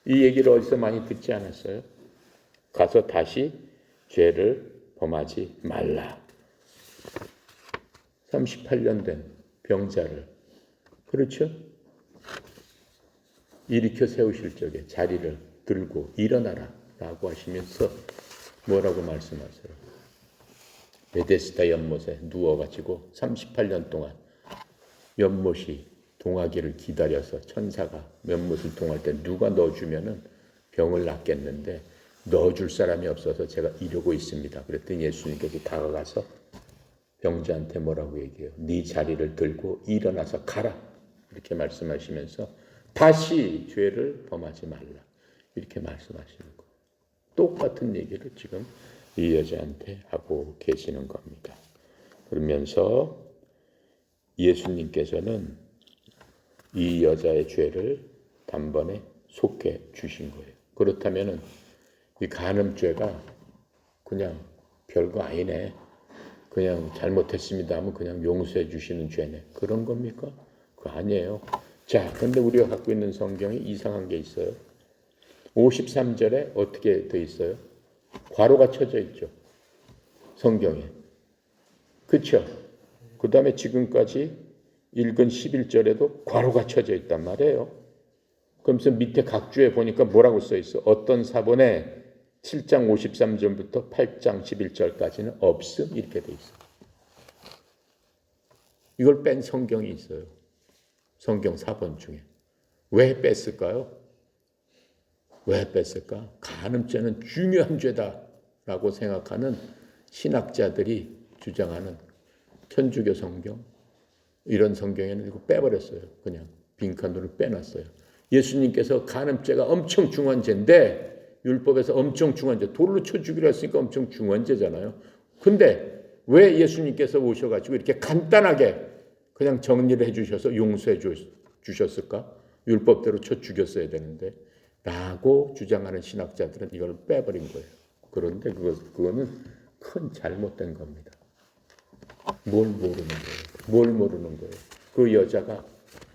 이 얘기를 어디서 많이 듣지 않았어요? 가서 다시 죄를 범하지 말라. 38년 된 병자를 그렇죠? 일으켜 세우실 적에 자리를 들고 일어나라 라고 하시면서 뭐라고 말씀하세요? 베데스다 연못에 누워가지고 38년 동안 연못이 동하기를 기다려서 천사가 연못을 동할 때 누가 넣어주면은 병을 낫겠는데 넣어줄 사람이 없어서 제가 이러고 있습니다. 그랬더니 예수님께서 다가가서 병자한테 뭐라고 얘기해요? 네 자리를 들고 일어나서 가라. 이렇게 말씀하시면서 다시 죄를 범하지 말라. 이렇게 말씀하시는 거예요. 똑같은 얘기를 지금 이 여자한테 하고 계시는 겁니다. 그러면서 예수님께서는 이 여자의 죄를 단번에 속해 주신 거예요. 그렇다면은 이 간음죄가 그냥 별거 아니네. 그냥 잘못했습니다 하면 그냥 용서해 주시는 죄네. 그런 겁니까? 그거 아니에요. 자, 그런데 우리가 갖고 있는 성경이 이상한 게 있어요. 53절에 어떻게 돼 있어요? 괄호가 쳐져 있죠. 성경에. 그렇죠? 그 다음에 지금까지 읽은 11절에도 괄호가 쳐져 있단 말이에요. 그러면서 밑에 각주에 보니까 뭐라고 써 있어? 어떤 사본에 7장 53절부터 8장 11절까지는 없음 이렇게 돼 있어. 이걸 뺀 성경이 있어요. 성경 4번 중에. 왜 뺐을까요? 왜 뺐을까? 간음죄는 중요한 죄다라고 생각하는 신학자들이 주장하는 천주교 성경, 이런 성경에는 이거 빼버렸어요. 그냥 빈칸으로 빼놨어요. 예수님께서 간음죄가 엄청 중한 죄인데, 율법에서 엄청 중한 죄, 돌로 쳐 죽이려 했으니까 엄청 중한 죄잖아요. 근데 왜 예수님께서 오셔가지고 이렇게 간단하게 그냥 정리를 해주셔서 용서해 주셨을까? 율법대로 쳐 죽였어야 되는데 라고 주장하는 신학자들은 이걸 빼버린 거예요. 그런데 그거는 큰 잘못된 겁니다. 뭘 모르는 거예요? 그 여자가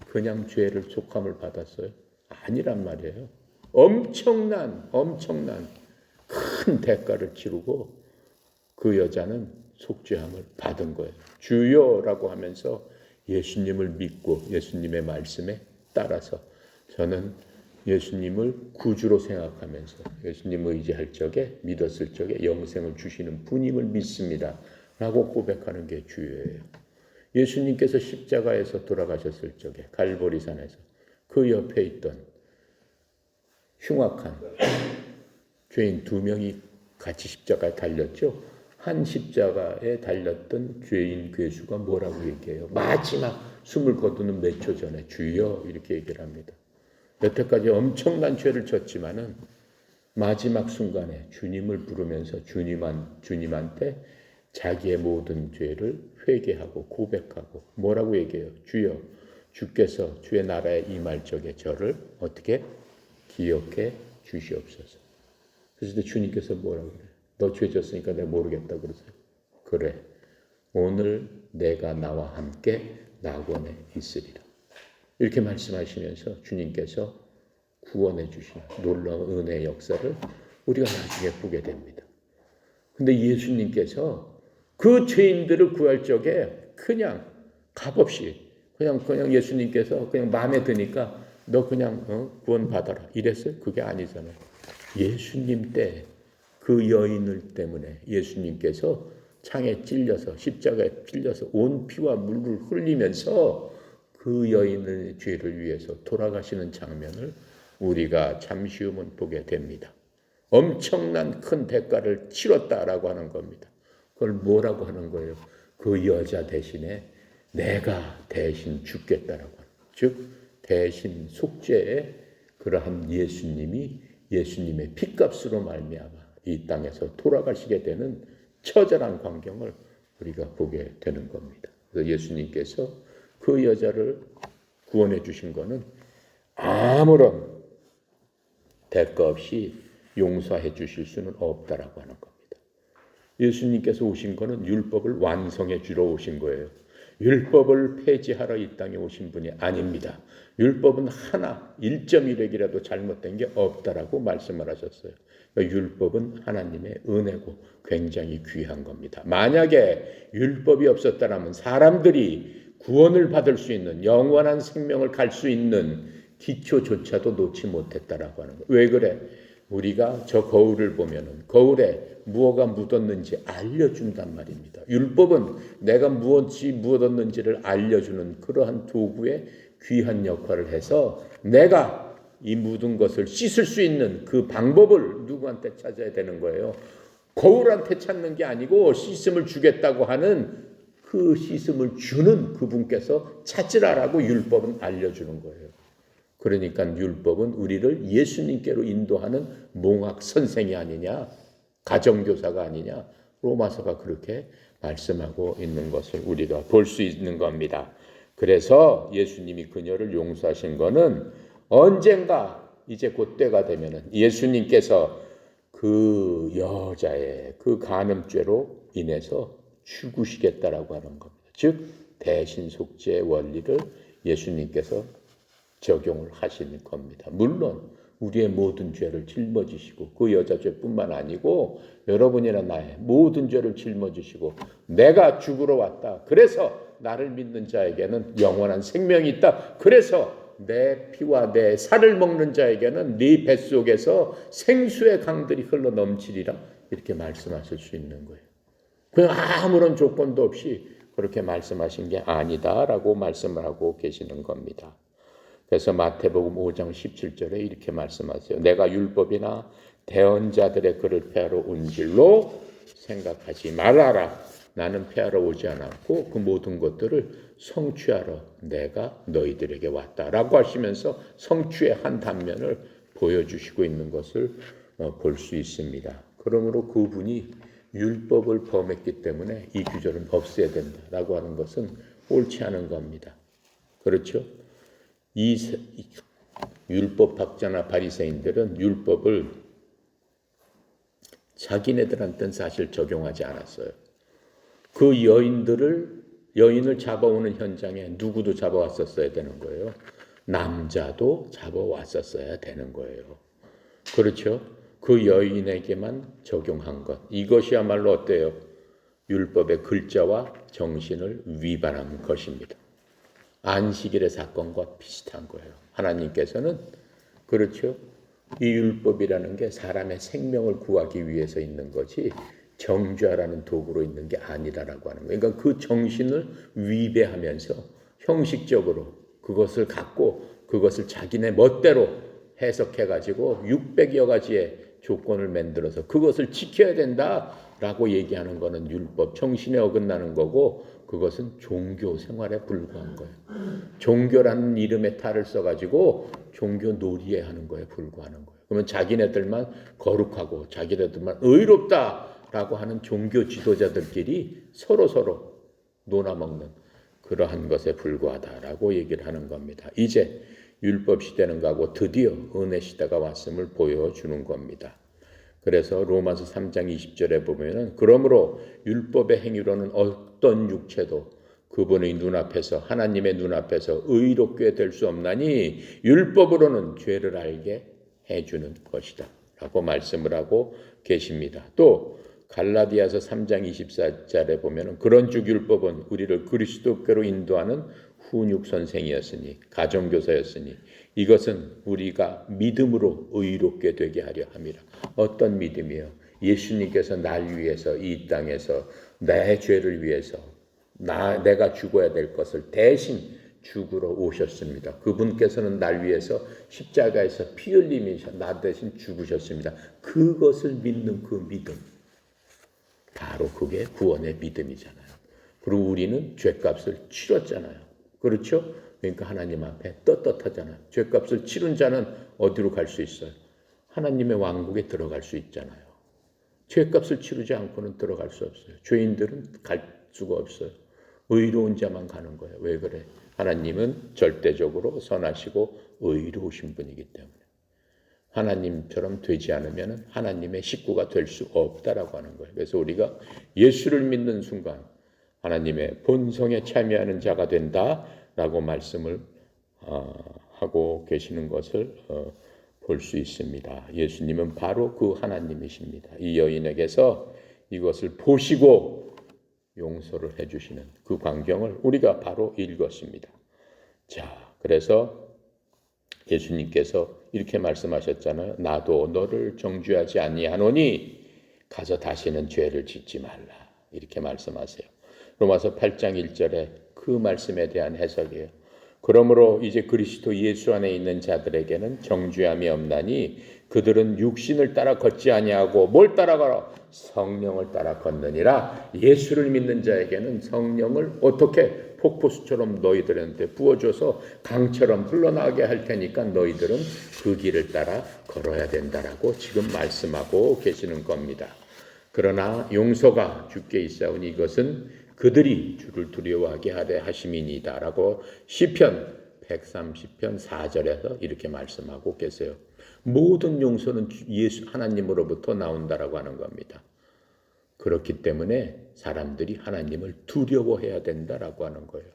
그냥 죄를 족함을 받았어요? 아니란 말이에요. 엄청난 큰 대가를 치르고 그 여자는 속죄함을 받은 거예요. 주여라고 하면서 예수님을 믿고 예수님의 말씀에 따라서 저는 예수님을 구주로 생각하면서 예수님 의지할 적에, 믿었을 적에 영생을 주시는 분임을 믿습니다 라고 고백하는 게 주여예요. 예수님께서 십자가에서 돌아가셨을 적에 갈보리산에서 그 옆에 있던 흉악한 죄인 2명이 같이 십자가에 달렸죠. 한 십자가에 달렸던 죄인 괴수가 뭐라고 얘기해요? 마지막 숨을 거두는 몇 초 전에 주여 이렇게 얘기를 합니다. 여태까지 엄청난 죄를 졌지만은 마지막 순간에 주님을 부르면서 주님한테 자기의 모든 죄를 회개하고 고백하고 뭐라고 얘기해요? 주여, 주께서 주의 나라에 임할 적에 저를 어떻게 기억해 주시옵소서. 그래서 주님께서 뭐라고 그래요? 너 죄 졌으니까 내가 모르겠다 그러세요. 그래, 오늘 내가 나와 함께 낙원에 있으리라. 이렇게 말씀하시면서 주님께서 구원해 주시는 놀라운 은혜의 역사를 우리가 나중에 보게 됩니다. 근데 예수님께서 그 죄인들을 구할 적에 그냥 값없이 그냥 예수님께서 그냥 마음에 드니까 너 그냥 구원 받아라 이랬어요? 그게 아니잖아요. 예수님 때 그 여인을 때문에 예수님께서 창에 찔려서 십자가에 찔려서 온 피와 물을 흘리면서 그 여인의 죄를 위해서 돌아가시는 장면을 우리가 잠시 후면 보게 됩니다. 엄청난 큰 대가를 치렀다라고 하는 겁니다. 그걸 뭐라고 하는 거예요? 그 여자 대신에 내가 대신 죽겠다라고 하는 거예요. 즉 대신 속죄의 그러한 예수님의 피값으로 말미암아 이 땅에서 돌아가시게 되는 처절한 광경을 우리가 보게 되는 겁니다. 그래서 예수님께서 그 여자를 구원해 주신 것은 아무런 대가 없이 용서해 주실 수는 없다라고 하는 겁니다. 예수님께서 오신 것은 율법을 완성해 주러 오신 거예요. 율법을 폐지하러 이 땅에 오신 분이 아닙니다. 율법은 하나 1.1획이라도 잘못된 게 없다라고 말씀을 하셨어요. 그러니까 율법은 하나님의 은혜고 굉장히 귀한 겁니다. 만약에 율법이 없었다면 사람들이 구원을 받을 수 있는 영원한 생명을 갈 수 있는 기초조차도 놓지 못했다라고 하는 거예요. 왜 그래? 우리가 저 거울을 보면은 거울에 무엇가 묻었는지 알려준단 말입니다. 율법은 내가 무엇이 묻었는지를 알려주는 그러한 도구의 귀한 역할을 해서 내가 이 묻은 것을 씻을 수 있는 그 방법을 누구한테 찾아야 되는 거예요. 거울한테 찾는 게 아니고 씻음을 주겠다고 하는 그 씻음을 주는 그분께서 찾으라라고 율법은 알려주는 거예요. 그러니까 율법은 우리를 예수님께로 인도하는 몽학 선생이 아니냐, 가정교사가 아니냐, 로마서가 그렇게 말씀하고 있는 것을 우리가 볼 수 있는 겁니다. 그래서 예수님이 그녀를 용서하신 것은 언젠가 이제 곧 때가 되면은 예수님께서 그 여자의 그 간음죄로 인해서 죽으시겠다라고 하는 겁니다. 즉 대신 속죄의 원리를 예수님께서 적용을 하시는 겁니다. 물론 우리의 모든 죄를 짊어지시고 그 여자 죄뿐만 아니고 여러분이나 나의 모든 죄를 짊어지시고 내가 죽으러 왔다. 그래서 나를 믿는 자에게는 영원한 생명이 있다. 그래서 내 피와 내 살을 먹는 자에게는 네 뱃속에서 생수의 강들이 흘러 넘치리라. 이렇게 말씀하실 수 있는 거예요. 그냥 아무런 조건도 없이 그렇게 말씀하신 게 아니다라고 말씀을 하고 계시는 겁니다. 그래서 마태복음 5장 17절에 이렇게 말씀하세요. 내가 율법이나 대언자들의 글을 폐하러 온 줄로 생각하지 말아라. 나는 폐하러 오지 않았고 그 모든 것들을 성취하러 내가 너희들에게 왔다라고 하시면서 성취의 한 단면을 보여주시고 있는 것을 볼 수 있습니다. 그러므로 그분이 율법을 범했기 때문에 이 규절은 없애야 된다라고 하는 것은 옳지 않은 겁니다. 그렇죠? 이 율법학자나 바리새인들은 율법을 자기네들한테는 사실 적용하지 않았어요. 그 여인을 잡아오는 현장에 누구도 잡아왔었어야 되는 거예요. 남자도 잡아왔었어야 되는 거예요. 그렇죠? 그 여인에게만 적용한 것. 이것이야말로 어때요? 율법의 글자와 정신을 위반한 것입니다. 안식일의 사건과 비슷한 거예요. 하나님께서는 그렇죠? 이 율법이라는 게 사람의 생명을 구하기 위해서 있는 거지 정죄하라는 도구로 있는 게 아니라라고 하는 거예요. 그러니까 그 정신을 위배하면서 형식적으로 그것을 갖고 그것을 자기네 멋대로 해석해가지고 600여 가지의 조건을 만들어서 그것을 지켜야 된다라고 얘기하는 거는 율법 정신에 어긋나는 거고 그것은 종교 생활에 불과한 거예요. 종교라는 이름의 탈을 써가지고 종교 놀이에 하는 거에 불과하는 거예요. 그러면 자기네들만 거룩하고 자기네들만 의롭다라고 하는 종교 지도자들끼리 서로 놀아먹는 그러한 것에 불과하다라고 얘기를 하는 겁니다. 이제 율법 시대는 가고 드디어 은혜 시대가 왔음을 보여주는 겁니다. 그래서 로마서 3장 20절에 보면은 그러므로 율법의 행위로는 어떤 육체도 그분의 눈앞에서 하나님의 눈앞에서 의롭게 될 수 없나니 율법으로는 죄를 알게 해주는 것이다 라고 말씀을 하고 계십니다. 또 갈라디아서 3장 24절에 보면은 그런 즉 율법은 우리를 그리스도께로 인도하는 훈육 선생이었으니 가정교사였으니 이것은 우리가 믿음으로 의롭게 되게 하려 함이라. 어떤 믿음이요? 예수님께서 날 위해서 이 땅에서 내 죄를 위해서 내가 죽어야 될 것을 대신 죽으러 오셨습니다. 그분께서는 날 위해서 십자가에서 피 흘리면서 나 대신 죽으셨습니다. 그것을 믿는 그 믿음, 바로 그게 구원의 믿음이잖아요. 그리고 우리는 죄값을 치렀잖아요. 그렇죠? 그러니까 하나님 앞에 떳떳하잖아요. 죄값을 치른 자는 어디로 갈 수 있어요? 하나님의 왕국에 들어갈 수 있잖아요. 죄값을 치르지 않고는 들어갈 수 없어요. 죄인들은 갈 수가 없어요. 의로운 자만 가는 거예요. 왜 그래? 하나님은 절대적으로 선하시고 의로우신 분이기 때문에. 하나님처럼 되지 않으면 하나님의 식구가 될 수 없다라고 하는 거예요. 그래서 우리가 예수를 믿는 순간 하나님의 본성에 참여하는 자가 된다라고 말씀을 하고 계시는 것을 볼 수 있습니다. 예수님은 바로 그 하나님이십니다. 이 여인에게서 이것을 보시고 용서를 해주시는 그 광경을 우리가 바로 읽었습니다. 자, 그래서 예수님께서 이렇게 말씀하셨잖아요. 나도 너를 정죄하지 아니하노니 가서 다시는 죄를 짓지 말라. 이렇게 말씀하세요. 로마서 8장 1절에 그 말씀에 대한 해석이에요. 그러므로 이제 그리스도 예수 안에 있는 자들에게는 정죄함이 없나니 그들은 육신을 따라 걷지 아니하고 뭘 따라가라? 성령을 따라 걷느니라. 예수를 믿는 자에게는 성령을 어떻게 폭포수처럼 너희들한테 부어줘서 강처럼 흘러나가게 할 테니까 너희들은 그 길을 따라 걸어야 된다라고 지금 말씀하고 계시는 겁니다. 그러나 용서가 주께 있사오니 이것은 그들이 주를 두려워하게 하려 하심이니이다라고 시편 130편 4절에서 이렇게 말씀하고 계세요. 모든 용서는 예수 하나님으로부터 나온다라고 하는 겁니다. 그렇기 때문에 사람들이 하나님을 두려워해야 된다라고 하는 거예요.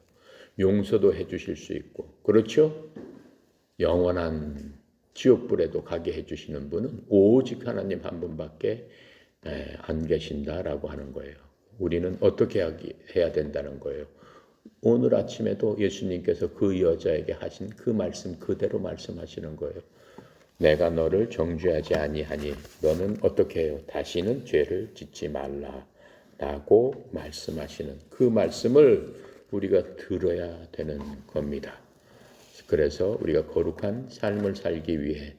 용서도 해주실 수 있고, 그렇죠? 영원한 지옥불에도 가게 해주시는 분은 오직 하나님 한 분밖에 안 계신다라고 하는 거예요. 우리는 어떻게 해야 된다는 거예요. 오늘 아침에도 예수님께서 그 여자에게 하신 그 말씀 그대로 말씀하시는 거예요. 내가 너를 정죄하지 아니하니 너는 어떻게 해요? 다시는 죄를 짓지 말라 라고 말씀하시는 그 말씀을 우리가 들어야 되는 겁니다. 그래서 우리가 거룩한 삶을 살기 위해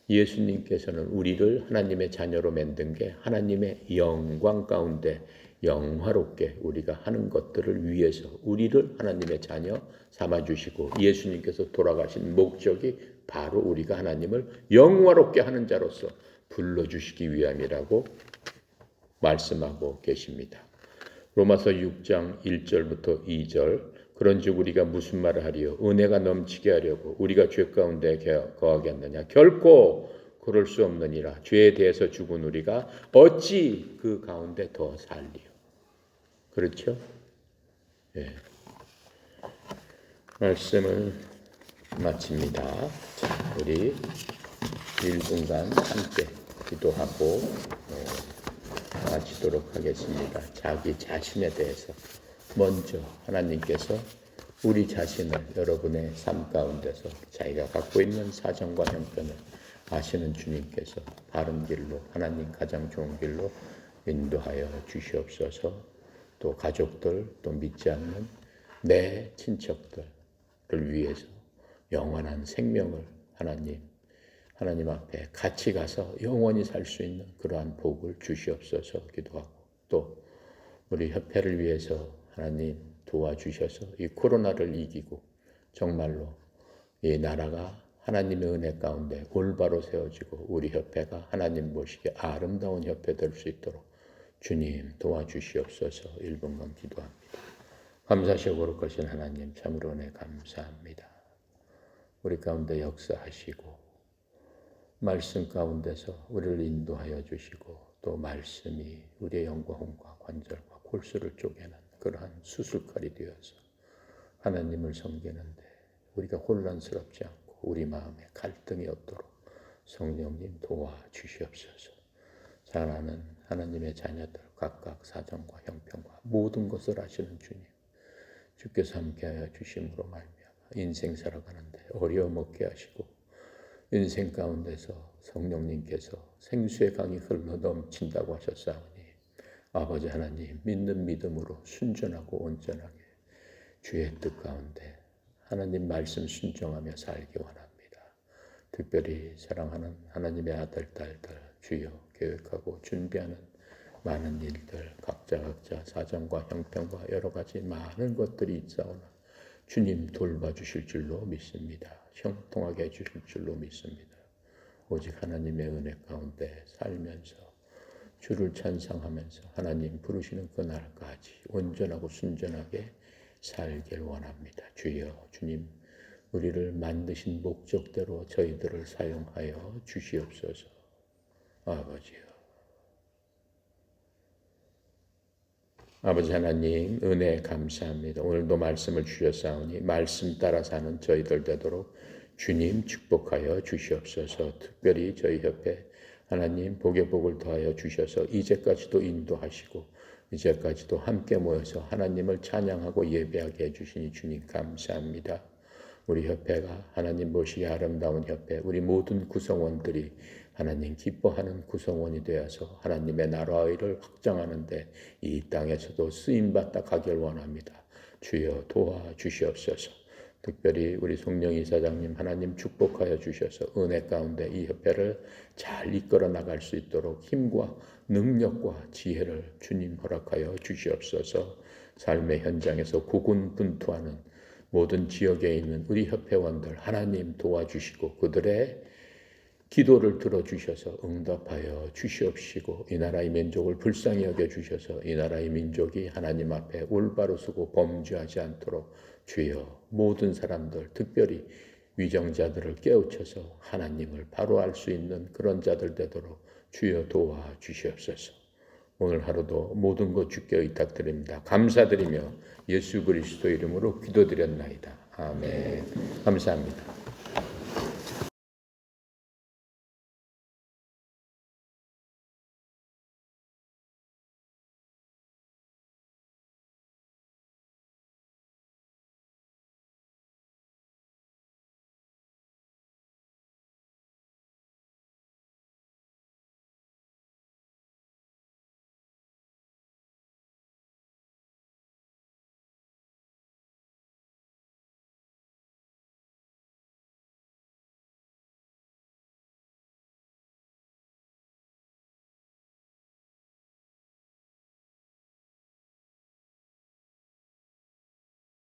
예수님께서는 우리를 하나님의 자녀로 만든 게 하나님의 영광 가운데 영화롭게 우리가 하는 것들을 위해서 우리를 하나님의 자녀 삼아주시고 예수님께서 돌아가신 목적이 바로 우리가 하나님을 영화롭게 하는 자로서 불러주시기 위함이라고 말씀하고 계십니다. 로마서 6장 1절부터 2절 그런즉 우리가 무슨 말을 하리요 은혜가 넘치게 하려고 우리가 죄 가운데 거하겠느냐 결코 그럴 수 없느니라. 죄에 대해서 죽은 우리가 어찌 그 가운데 더 살리요. 그렇죠? 예. 말씀을 마칩니다. 자, 우리 1분간 함께 기도하고 마치도록 하겠습니다. 자기 자신에 대해서 먼저 하나님께서 우리 자신을 여러분의 삶 가운데서 자기가 갖고 있는 사정과 형편을 아시는 주님께서 바른 길로 하나님 가장 좋은 길로 인도하여 주시옵소서. 또 가족들 또 믿지 않는 내 친척들을 위해서 영원한 생명을 하나님 앞에 같이 가서 영원히 살 수 있는 그러한 복을 주시옵소서 기도하고 또 우리 협회를 위해서 하나님 도와주셔서 이 코로나를 이기고 정말로 이 나라가 하나님의 은혜 가운데 올바로 세워지고 우리 협회가 하나님 보시기에 아름다운 협회 될 수 있도록 주님 도와주시옵소서. 1분간 기도합니다. 감사하시고 거룩하신 하나님 참으로 은혜 감사합니다. 우리 가운데 역사하시고 말씀 가운데서 우리를 인도하여 주시고 또 말씀이 우리의 영광과 관절과 골수를 쪼개는 그러한 수술칼이 되어서 하나님을 섬기는데 우리가 혼란스럽지 않고 우리 마음에 갈등이 없도록 성령님 도와주시옵소서. 사랑하는 하나님의 자녀들 각각 사정과 형편과 모든 것을 아시는 주님 주께서 함께하여 주심으로 말미암아 인생 살아가는데 어려움 없게 하시고 인생 가운데서 성령님께서 생수의 강이 흘러 넘친다고 하셨사오니 아버지 하나님 믿는 믿음으로 순전하고 온전하게 주의 뜻 가운데 하나님 말씀 순종하며 살기 원합니다. 특별히 사랑하는 하나님의 아들 딸들 주여 계획하고 준비하는 많은 일들 각자 사정과 형편과 여러 가지 많은 것들이 있사오나 주님 돌봐주실 줄로 믿습니다. 형통하게 해주실 줄로 믿습니다. 오직 하나님의 은혜 가운데 살면서 주를 찬양하면서 하나님 부르시는 그날까지 온전하고 순전하게 살길 원합니다. 주여 주님 우리를 만드신 목적대로 저희들을 사용하여 주시옵소서. 아버지여 아버지 하나님 은혜 감사합니다. 오늘도 말씀을 주셨사오니 말씀 따라 사는 저희들 되도록 주님 축복하여 주시옵소서. 특별히 저희 협회 하나님 복의 복을 더하여 주셔서 이제까지도 인도하시고 이제까지도 함께 모여서 하나님을 찬양하고 예배하게 해주시니 주님 감사합니다. 우리 협회가 하나님 보시기에 아름다운 협회 우리 모든 구성원들이 하나님 기뻐하는 구성원이 되어서 하나님의 나라의 일을 확장하는 데 이 땅에서도 쓰임받다 가길 원합니다. 주여 도와주시옵소서. 특별히 우리 송영 이사장님 하나님 축복하여 주셔서 은혜 가운데 이 협회를 잘 이끌어 나갈 수 있도록 힘과 능력과 지혜를 주님 허락하여 주시옵소서. 삶의 현장에서 고군분투하는 모든 지역에 있는 우리 협회원들 하나님 도와주시고 그들의 기도를 들어주셔서 응답하여 주시옵시고 이 나라의 민족을 불쌍히 여겨주셔서 이 나라의 민족이 하나님 앞에 올바로 서고 범죄하지 않도록 주여 모든 사람들 특별히 위정자들을 깨우쳐서 하나님을 바로 알 수 있는 그런 자들 되도록 주여 도와주시옵소서. 오늘 하루도 모든 것 주께 의탁드립니다. 감사드리며 예수 그리스도 이름으로 기도드렸나이다. 아멘. 감사합니다.